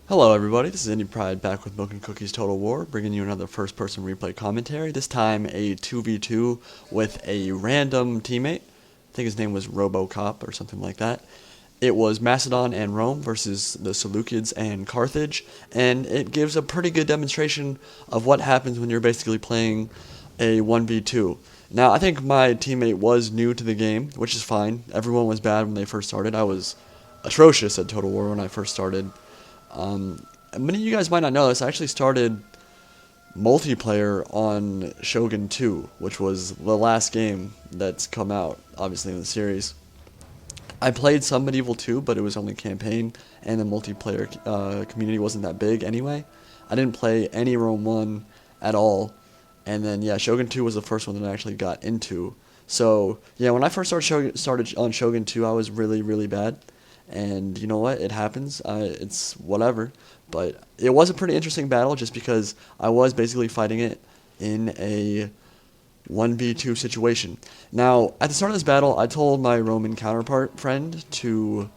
Hello everybody, this is Indie Pride back with Milk and Cookies Total War, bringing you another first-person replay commentary, this time a 2v2 with a random teammate. I think his name was RoboCop or something like that. It was Macedon and Rome versus the Seleucids and Carthage, and it gives a pretty good demonstration of what happens when you're basically playing a 1v2. Now, I think my teammate was new to the game, which is fine. Everyone was bad when they first started. I was atrocious at Total War when I first started. Many of you guys might not know this. I actually started multiplayer on Shogun 2, which was the last game that's come out, obviously, in the series. I played some Medieval 2, but it was only campaign, and the multiplayer community wasn't that big anyway. I didn't play any Rome 1 at all, and then, yeah, Shogun 2 was the first one that I actually got into. So, yeah, when I first started on Shogun 2, I was really, really bad. And you know what? It happens. It's whatever. But it was a pretty interesting battle just because I was basically fighting it in a 1v2 situation. Now, at the start of this battle, I told my Roman counterpart friend to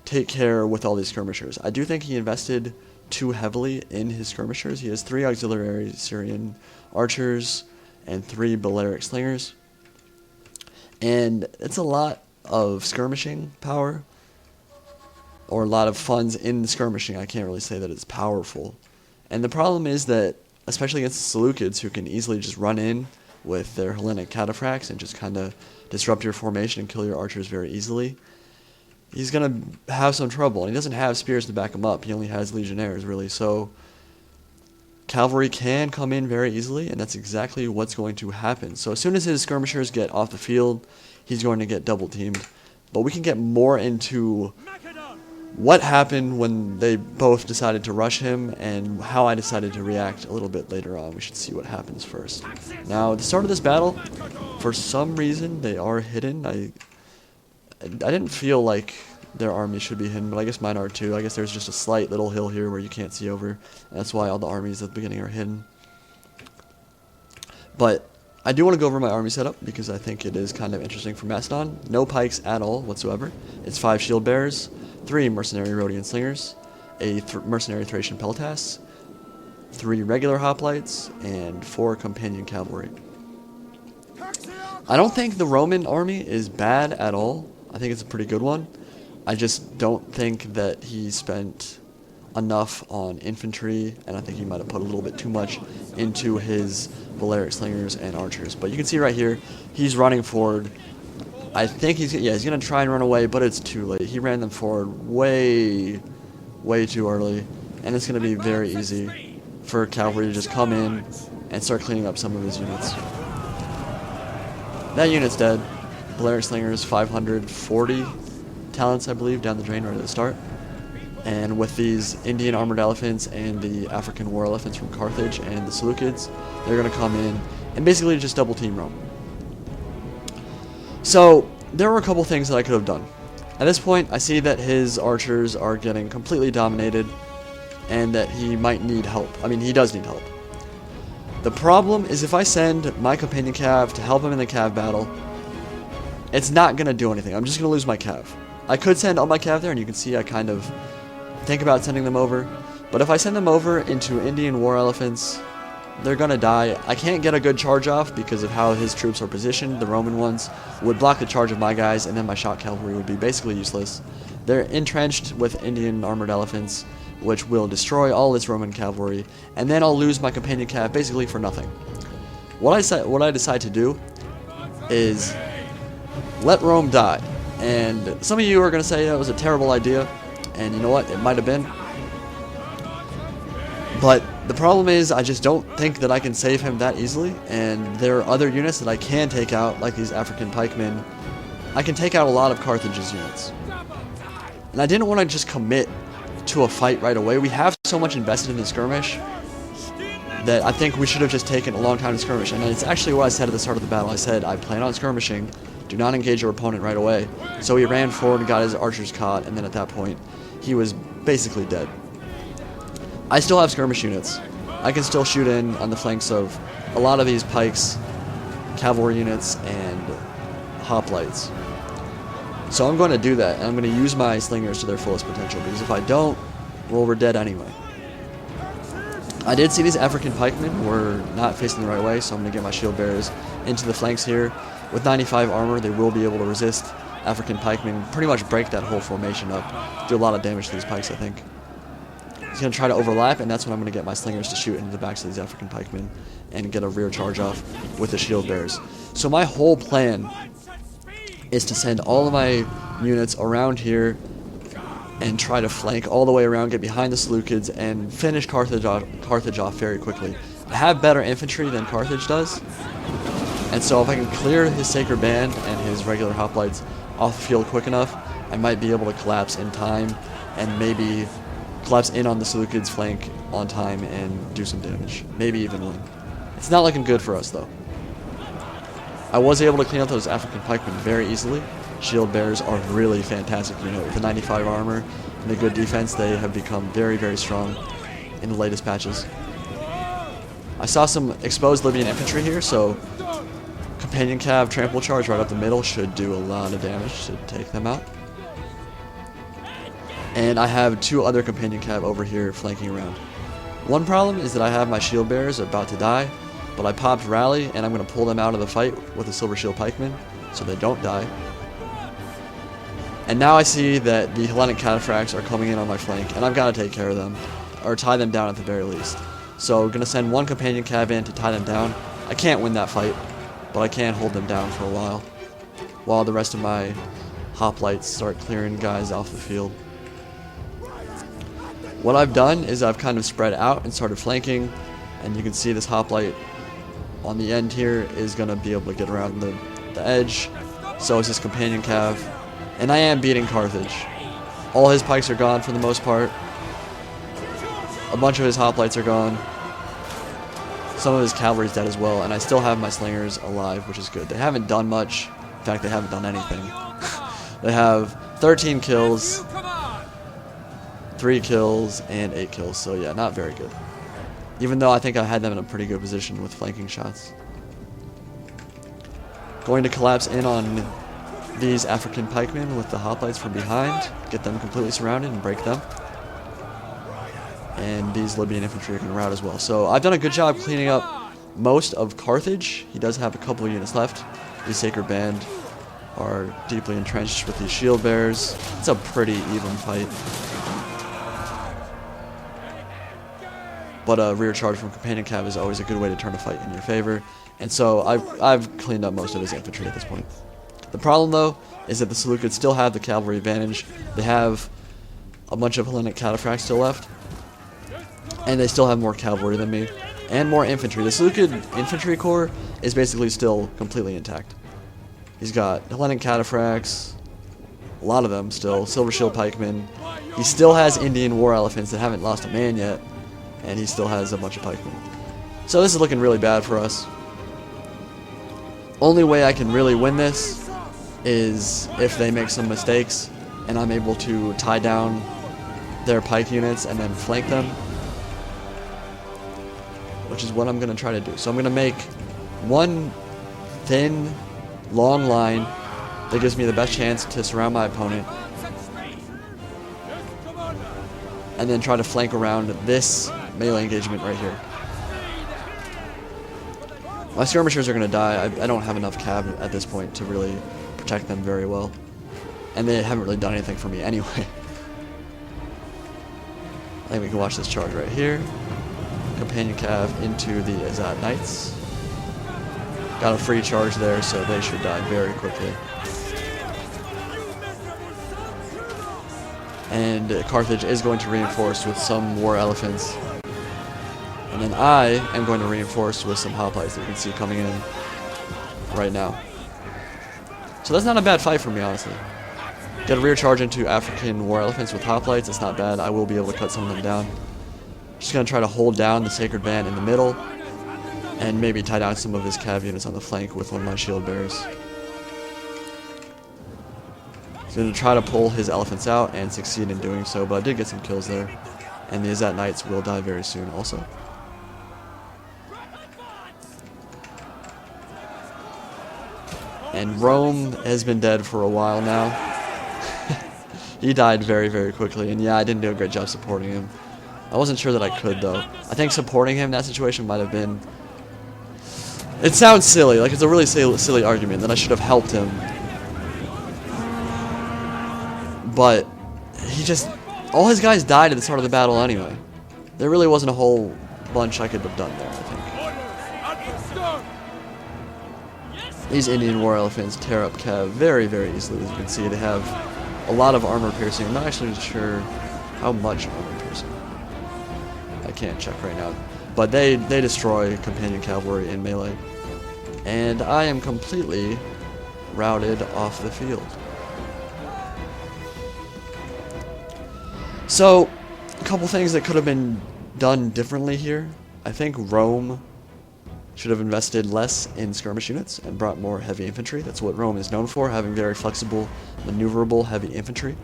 take care with all these skirmishers. I do think he invested too heavily in his skirmishers. He has 3 auxiliary Syrian archers and 3 Balearic slingers. And it's a lot of skirmishing power, or a lot of funds in skirmishing. I can't really say that it's powerful. And the problem is that, especially against the Seleucids, who can easily just run in with their Hellenic cataphracts and just kind of disrupt your formation and kill your archers very easily, he's going to have some trouble. And he doesn't have spears to back him up. He only has legionnaires, really. So cavalry can come in very easily, and that's exactly what's going to happen. So as soon as his skirmishers get off the field, he's going to get double-teamed. But we can get more into what happened when they both decided to rush him and how I decided to react a little bit later on. We should see what happens first. Now, at the start of this battle, for some reason, they are hidden. I didn't feel like their army should be hidden, but I guess mine are too. I guess there's just a slight little hill here where you can't see over. And that's why all the armies at the beginning are hidden. But I do want to go over my army setup because I think it is kind of interesting for Macedon. No pikes at all whatsoever. It's 5 shield bearers, 3 mercenary Rhodian slingers, a mercenary Thracian peltasts, 3 regular hoplites, and 4 companion cavalry. I don't think the Roman army is bad at all. I think it's a pretty good one. I just don't think that he spent enough on infantry, and I think he might have put a little bit too much into his Balearic slingers and archers. But you can see right here, he's running forward. I think he's going to try and run away, but it's too late. He ran them forward way too early, and it's going to be very easy for cavalry to just come in and start cleaning up some of his units. That unit's dead. Balearic slingers, 540 talents, I believe, down the drain right at the start. And with these Indian armored elephants and the African war elephants from Carthage and the Seleucids, they're going to come in and basically just double team Rome. So, there were a couple things that I could have done. At this point, I see that his archers are getting completely dominated and that he might need help. I mean, he does need help. The problem is if I send my companion cav to help him in the cav battle, it's not going to do anything. I'm just going to lose my cav. I could send all my cav there, and you can see I kind of think about sending them over. But if I send them over into Indian war elephants, they're going to die. I can't get a good charge off because of how his troops are positioned. The Roman ones would block the charge of my guys, and then my shock cavalry would be basically useless. They're entrenched with Indian armored elephants, which will destroy all this Roman cavalry, and then I'll lose my companion cav basically for nothing. What I decide to do is let Rome die. And some of you are going to say that was a terrible idea, and you know what? It might have been. But the problem is I just don't think that I can save him that easily, and there are other units that I can take out, like these African pikemen. I can take out a lot of Carthage's units. And I didn't want to just commit to a fight right away. We have so much invested in the skirmish that I think we should have just taken a long time to skirmish. And it's actually what I said at the start of the battle. I said, I plan on skirmishing. Do not engage your opponent right away. So he ran forward and got his archers caught, and then at that point, he was basically dead. I still have skirmish units. I can still shoot in on the flanks of a lot of these pikes, cavalry units, and hoplites. So I'm going to do that, and I'm going to use my slingers to their fullest potential, because if I don't, well, we're dead anyway. I did see these African pikemen were not facing the right way, so I'm going to get my shield bearers into the flanks here. With 95 armor, they will be able to resist African pikemen, pretty much break that whole formation up. Do a lot of damage to these pikes, I think. He's going to try to overlap, and that's when I'm going to get my slingers to shoot into the backs of these African pikemen and get a rear charge off with the shield bearers. So my whole plan is to send all of my units around here and try to flank all the way around, get behind the Seleucids, and finish Carthage off very quickly. I have better infantry than Carthage does, and so if I can clear his Sacred Band and his regular hoplites off the field quick enough, I might be able to collapse in time and maybe collapse in on the Seleucids' flank on time and do some damage. Maybe even win. It's not looking good for us, though. I was able to clean up those African pikemen very easily. Shield bearers are really fantastic unit. With the 95 armor and the good defense, they have become very, very strong in the latest patches. I saw some exposed Libyan infantry here, so companion cav trample charge right up the middle should do a lot of damage to take them out. And I have two other companion cav over here flanking around. One problem is that I have my shield bearers about to die, but I popped rally and I'm going to pull them out of the fight with the silver shield pikemen so they don't die. And now I see that the Hellenic cataphracts are coming in on my flank, and I've got to take care of them, or tie them down at the very least. So I'm going to send one companion cav in to tie them down. I can't win that fight, but I can hold them down for a while the rest of my hoplites start clearing guys off the field. What I've done is I've kind of spread out and started flanking, and you can see this hoplite on the end here is going to be able to get around the edge. So is this companion cav. And I am beating Carthage. All his pikes are gone for the most part. A bunch of his hoplites are gone. Some of his cavalry's dead as well, and I still have my slingers alive, which is good. They haven't done much. In fact, they haven't done anything. They have 13 kills, 3 kills, and 8 kills, so yeah, not very good. Even though I think I had them in a pretty good position with flanking shots. Going to collapse in on these African pikemen with the hoplites from behind, get them completely surrounded and break them. And these Libyan infantry are going to rout as well. So I've done a good job cleaning up most of Carthage. He does have a couple of units left. The Sacred Band are deeply entrenched with these shield bearers. It's a pretty even fight. But a rear charge from companion cav is always a good way to turn a fight in your favor. And so I've cleaned up most of his infantry at this point. The problem, though, is that the Seleucids still have the cavalry advantage. They have a bunch of Hellenic cataphracts still left, and they still have more cavalry than me, and more infantry. The Seleucid infantry corps is basically still completely intact. He's got Hellenic cataphracts, a lot of them still, silver shield pikemen. He still has Indian war elephants that haven't lost a man yet, and he still has a bunch of pikemen. So this is looking really bad for us. Only way I can really win this is if they make some mistakes and I'm able to tie down their pike units and then flank them, which is what I'm going to try to do. So I'm going to make one thin, long line that gives me the best chance to surround my opponent, and then try to flank around this melee engagement right here. My skirmishers are going to die. I don't have enough cav at this point to really protect them very well. And they haven't really done anything for me anyway. I think we can watch this charge right here. Companion cav into the Azad Knights. Got a free charge there, so they should die very quickly. And Carthage is going to reinforce with some war elephants. And then I am going to reinforce with some hoplites that you can see coming in right now. So that's not a bad fight for me, honestly. Get a rear charge into African war elephants with hoplites. It's not bad. I will be able to cut some of them down. Just going to try to hold down the Sacred Band in the middle, and maybe tie down some of his cav units on the flank with one of my shield bearers. He's going to try to pull his elephants out and succeed in doing so, but I did get some kills there. And the Azat Knights will die very soon also. And Rome has been dead for a while now. He died very, very quickly, and yeah, I didn't do a great job supporting him. I wasn't sure that I could, though. I think supporting him in that situation might have been... It sounds silly, like it's a really silly argument that I should have helped him. But he just... All his guys died at the start of the battle anyway. There really wasn't a whole bunch I could have done there, I think. These Indian war elephants tear up Cav very, very easily, as you can see. They have a lot of armor piercing. I'm not actually sure how much armor piercing. I can't check right now. But they destroy companion cavalry in melee. And I am completely routed off the field. So, a couple things that could have been done differently here. I think Rome should have invested less in skirmish units and brought more heavy infantry. That's what Rome is known for, having very flexible, maneuverable heavy infantry.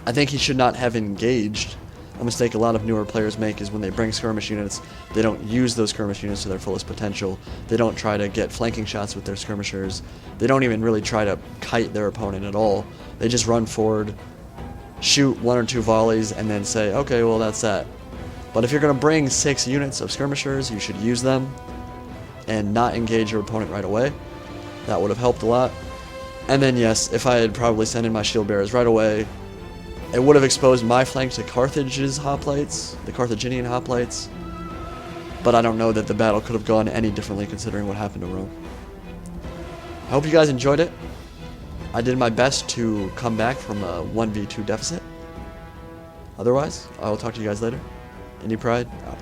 I think he should not have engaged. A mistake a lot of newer players make is when they bring skirmish units, they don't use those skirmish units to their fullest potential. They don't try to get flanking shots with their skirmishers. They don't even really try to kite their opponent at all. They just run forward, shoot 1 or 2 volleys, and then say, okay, well, that's that. But if you're going to bring 6 units of skirmishers, you should use them and not engage your opponent right away. That would have helped a lot. And then, yes, if I had probably sent in my shield bearers right away, it would have exposed my flank to Carthage's hoplites, the Carthaginian hoplites. But I don't know that the battle could have gone any differently considering what happened to Rome. I hope you guys enjoyed it. I did my best to come back from a 1v2 deficit. Otherwise, I will talk to you guys later. Indie Pride, out.